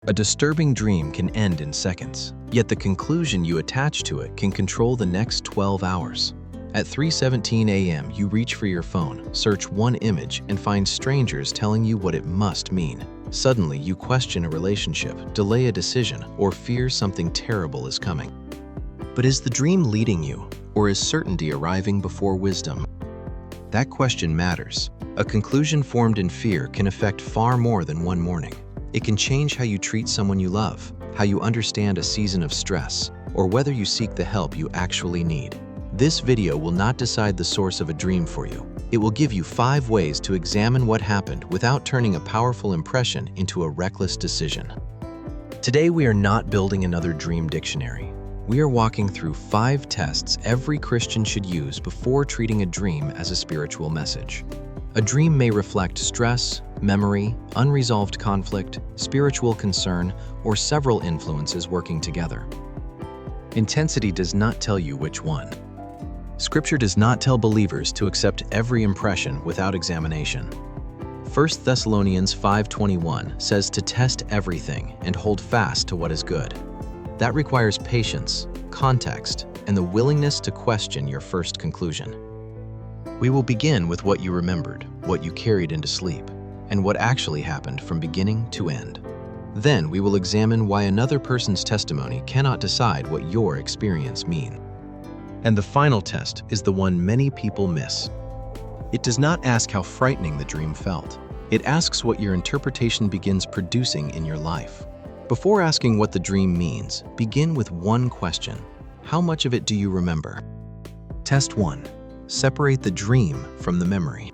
A disturbing dream can end in seconds, yet the conclusion you attach to it can control the next 12 hours. At 3:17 a.m., you reach for your phone, search one image, and find strangers telling you what it must mean. Suddenly, you question a relationship, delay a decision, or fear something terrible is coming. But is the dream leading you, or is certainty arriving before wisdom? That question matters. A conclusion formed in fear can affect far more than one morning. It can change how you treat someone you love, how you understand a season of stress, or whether you seek the help you actually need. This video will not decide the source of a dream for you. It will give you 5 ways to examine what happened without turning a powerful impression into a reckless decision. Today, we are not building another dream dictionary. We are walking through 5 tests every Christian should use before treating a dream as a spiritual message. A dream may reflect stress, memory, unresolved conflict, spiritual concern, or several influences working together. Intensity does not tell you which one. Scripture does not tell believers to accept every impression without examination. 1 Thessalonians 5:21 says to test everything and hold fast to what is good. That requires patience, context, and the willingness to question your first conclusion. We will begin with what you remembered, what you carried into sleep, and what actually happened from beginning to end. Then we will examine why another person's testimony cannot decide what your experience means. And the final test is the one many people miss. It does not ask how frightening the dream felt. It asks what your interpretation begins producing in your life. Before asking what the dream means, begin with one question. How much of it do you remember? Test 1. Separate the dream from the memory.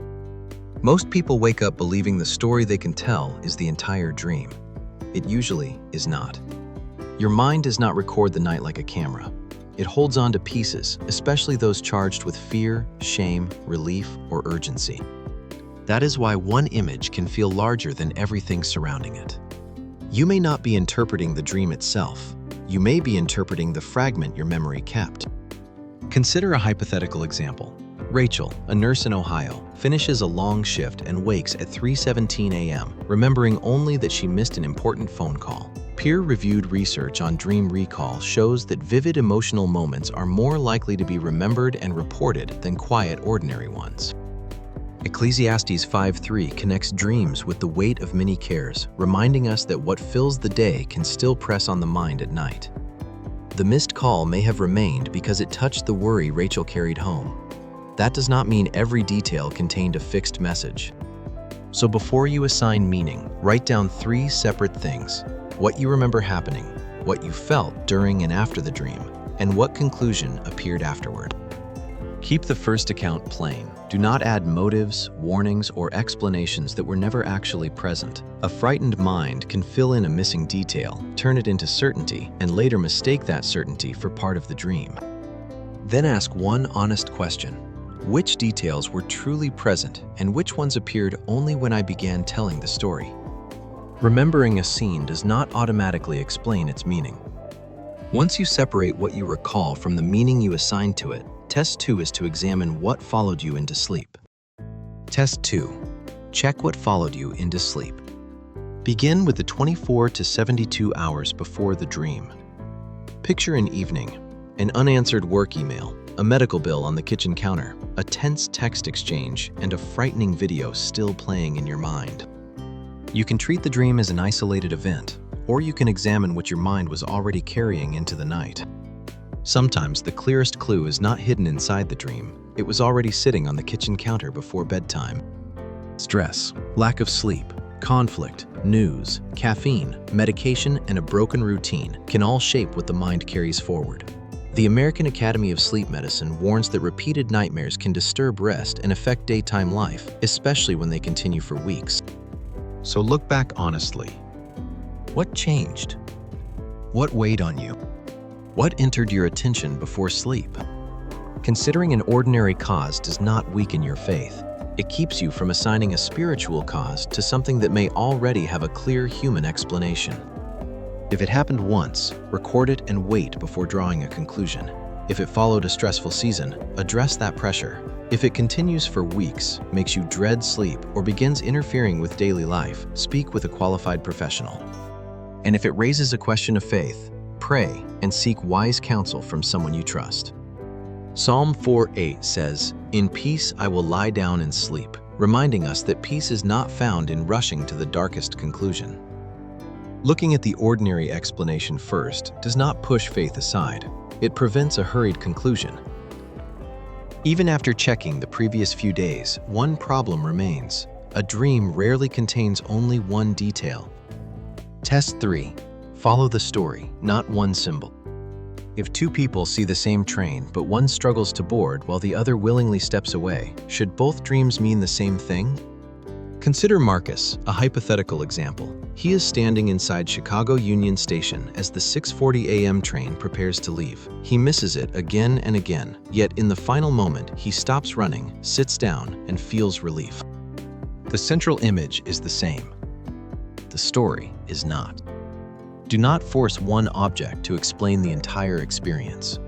Most people wake up believing the story they can tell is the entire dream. It usually is not. Your mind does not record the night like a camera. It holds on to pieces, especially those charged with fear, shame, relief, or urgency. That is why one image can feel larger than everything surrounding it. You may not be interpreting the dream itself. You may be interpreting the fragment your memory kept. Consider a hypothetical example. Rachel, a nurse in Ohio, finishes a long shift and wakes at 3:17 a.m., remembering only that she missed an important phone call. Peer-reviewed research on dream recall shows that vivid emotional moments are more likely to be remembered and reported than quiet, ordinary ones. Ecclesiastes 5:3 connects dreams with the weight of many cares, reminding us that what fills the day can still press on the mind at night. The missed call may have remained because it touched the worry Rachel carried home. That does not mean every detail contained a fixed message. So before you assign meaning, write down 3 separate things: what you remember happening, what you felt during and after the dream, and what conclusion appeared afterward. Keep the first account plain. Do not add motives, warnings, or explanations that were never actually present. A frightened mind can fill in a missing detail, turn it into certainty, and later mistake that certainty for part of the dream. Then ask one honest question. Which details were truly present and which ones appeared only when I began telling the story? Remembering a scene does not automatically explain its meaning. Once you separate what you recall from the meaning you assign to it, Test 2 is to examine what followed you into sleep. Test 2. Check what followed you into sleep. Begin with the 24 to 72 hours before the dream. Picture an evening, an unanswered work email, a medical bill on the kitchen counter, a tense text exchange, and a frightening video still playing in your mind. You can treat the dream as an isolated event, or you can examine what your mind was already carrying into the night. Sometimes the clearest clue is not hidden inside the dream. It was already sitting on the kitchen counter before bedtime. Stress, lack of sleep, conflict, news, caffeine, medication, and a broken routine can all shape what the mind carries forward. The American Academy of Sleep Medicine warns that repeated nightmares can disturb rest and affect daytime life, especially when they continue for weeks. So look back honestly. What changed? What weighed on you? What entered your attention before sleep? Considering an ordinary cause does not weaken your faith. It keeps you from assigning a spiritual cause to something that may already have a clear human explanation. If it happened once, record it and wait before drawing a conclusion. If it followed a stressful season, address that pressure. If it continues for weeks, makes you dread sleep, or begins interfering with daily life, speak with a qualified professional. And if it raises a question of faith, pray and seek wise counsel from someone you trust. Psalm 4:8 says, "In peace I will lie down and sleep," reminding us that peace is not found in rushing to the darkest conclusion. Looking at the ordinary explanation first does not push faith aside. It prevents a hurried conclusion. Even after checking the previous few days, one problem remains. A dream rarely contains only one detail. Test 3. Follow the story, not one symbol. If two people see the same train, but one struggles to board while the other willingly steps away, should both dreams mean the same thing? Consider Marcus, a hypothetical example. He is standing inside Chicago Union Station as the 6:40 a.m. train prepares to leave. He misses it again and again, yet in the final moment, he stops running, sits down, and feels relief. The central image is the same. The story is not. Do not force one object to explain the entire experience.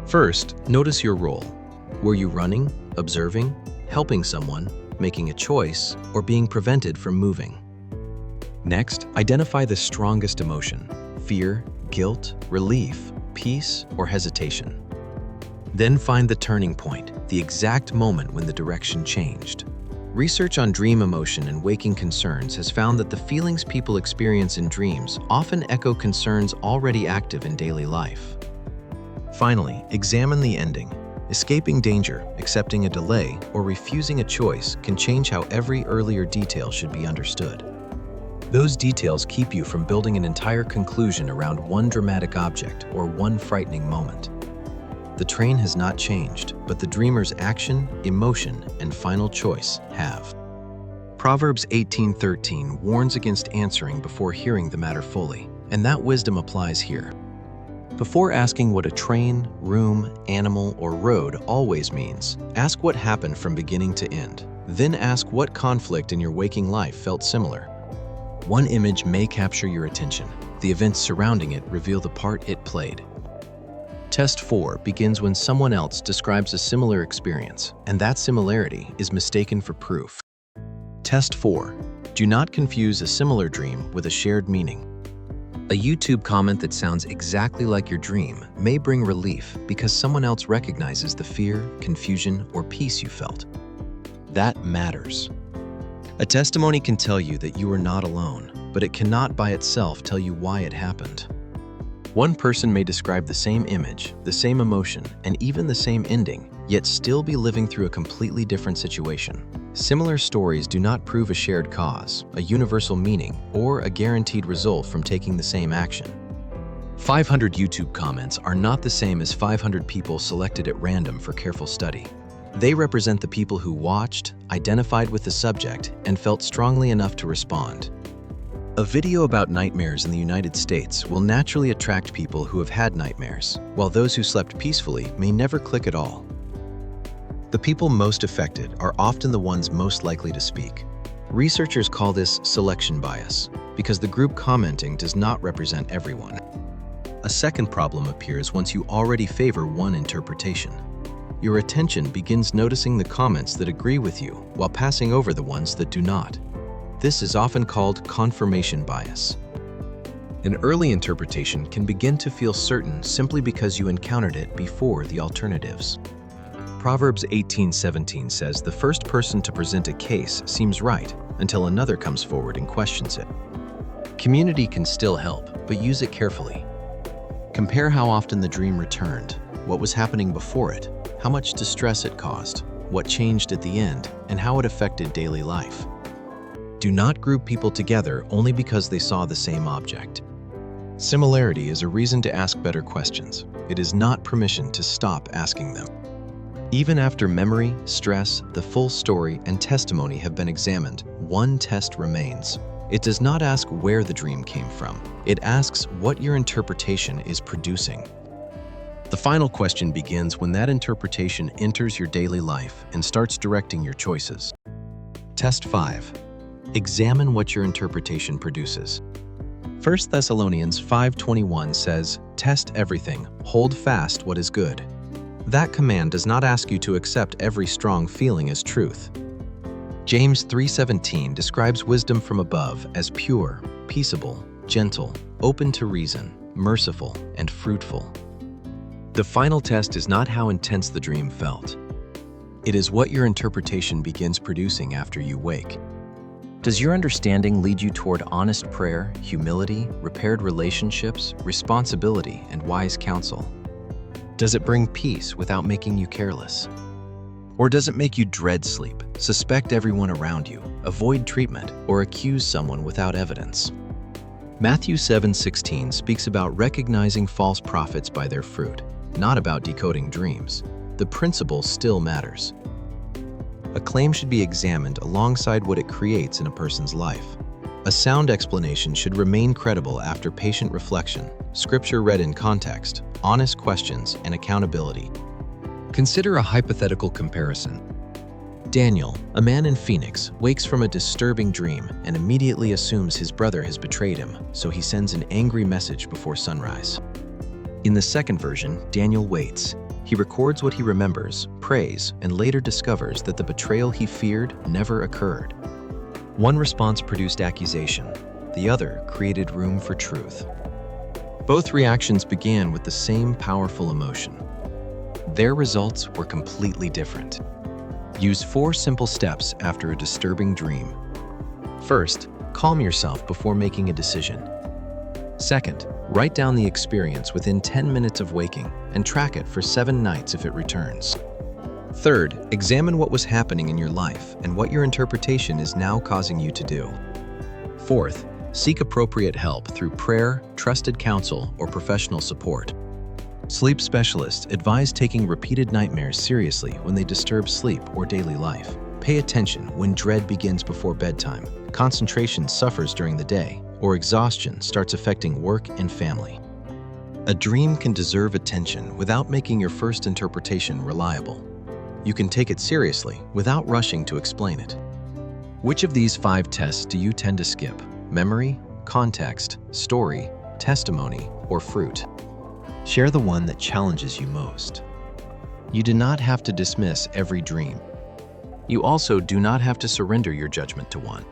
First, notice your role. Were you running, observing, helping someone, making a choice, or being prevented from moving? Next, identify the strongest emotion: fear, guilt, relief, peace, or hesitation. Then find the turning point, the exact moment when the direction changed. Research on dream emotion and waking concerns has found that the feelings people experience in dreams often echo concerns already active in daily life. Finally, examine the ending. Escaping danger, accepting a delay, or refusing a choice can change how every earlier detail should be understood. Those details keep you from building an entire conclusion around one dramatic object or one frightening moment. The train has not changed, but the dreamer's action, emotion, and final choice have. Proverbs 18:13 warns against answering before hearing the matter fully, and that wisdom applies here. Before asking what a train, room, animal, or road always means, ask what happened from beginning to end. Then ask what conflict in your waking life felt similar. One image may capture your attention. The events surrounding it reveal the part it played. Test 4 begins when someone else describes a similar experience, and that similarity is mistaken for proof. Test 4. Do not confuse a similar dream with a shared meaning. A YouTube comment that sounds exactly like your dream may bring relief because someone else recognizes the fear, confusion, or peace you felt. That matters. A testimony can tell you that you are not alone, but it cannot by itself tell you why it happened. One person may describe the same image, the same emotion, and even the same ending, yet still be living through a completely different situation. Similar stories do not prove a shared cause, a universal meaning, or a guaranteed result from taking the same action. 500 YouTube comments are not the same as 500 people selected at random for careful study. They represent the people who watched, identified with the subject, and felt strongly enough to respond. A video about nightmares in the United States will naturally attract people who have had nightmares, while those who slept peacefully may never click at all. The people most affected are often the ones most likely to speak. Researchers call this selection bias, because the group commenting does not represent everyone. A second problem appears once you already favor one interpretation. Your attention begins noticing the comments that agree with you while passing over the ones that do not. This is often called confirmation bias. An early interpretation can begin to feel certain simply because you encountered it before the alternatives. Proverbs 18:17 says the first person to present a case seems right until another comes forward and questions it. Community can still help, but use it carefully. Compare how often the dream returned, what was happening before it, how much distress it caused, what changed at the end, and how it affected daily life. Do not group people together only because they saw the same object. Similarity is a reason to ask better questions. It is not permission to stop asking them. Even after memory, stress, the full story, and testimony have been examined, one test remains. It does not ask where the dream came from. It asks what your interpretation is producing. The final question begins when that interpretation enters your daily life and starts directing your choices. Test 5. Examine what your interpretation produces. 1 Thessalonians 5:21 says, "Test everything, hold fast what is good." That command does not ask you to accept every strong feeling as truth. James 3:17 describes wisdom from above as pure, peaceable, gentle, open to reason, merciful, and fruitful. The final test is not how intense the dream felt. It is what your interpretation begins producing after you wake. Does your understanding lead you toward honest prayer, humility, repaired relationships, responsibility, and wise counsel? Does it bring peace without making you careless? Or does it make you dread sleep, suspect everyone around you, avoid treatment, or accuse someone without evidence? Matthew 7:16 speaks about recognizing false prophets by their fruit, not about decoding dreams. The principle still matters. A claim should be examined alongside what it creates in a person's life. A sound explanation should remain credible after patient reflection, scripture read in context, honest questions, and accountability. Consider a hypothetical comparison. Daniel, a man in Phoenix, wakes from a disturbing dream and immediately assumes his brother has betrayed him, so he sends an angry message before sunrise. In the second version, Daniel waits. He records what he remembers, prays, and later discovers that the betrayal he feared never occurred. One response produced accusation, the other created room for truth. Both reactions began with the same powerful emotion. Their results were completely different. Use 4 simple steps after a disturbing dream. First, calm yourself before making a decision. Second, write down the experience within 10 minutes of waking and track it for 7 nights if it returns. Third, examine what was happening in your life and what your interpretation is now causing you to do. Fourth, seek appropriate help through prayer, trusted counsel, or professional support. Sleep specialists advise taking repeated nightmares seriously when they disturb sleep or daily life. Pay attention when dread begins before bedtime, concentration suffers during the day, or exhaustion starts affecting work and family. A dream can deserve attention without making your first interpretation reliable. You can take it seriously without rushing to explain it. Which of these 5 tests do you tend to skip? Memory, context, story, testimony, or fruit? Share the one that challenges you most. You do not have to dismiss every dream. You also do not have to surrender your judgment to one.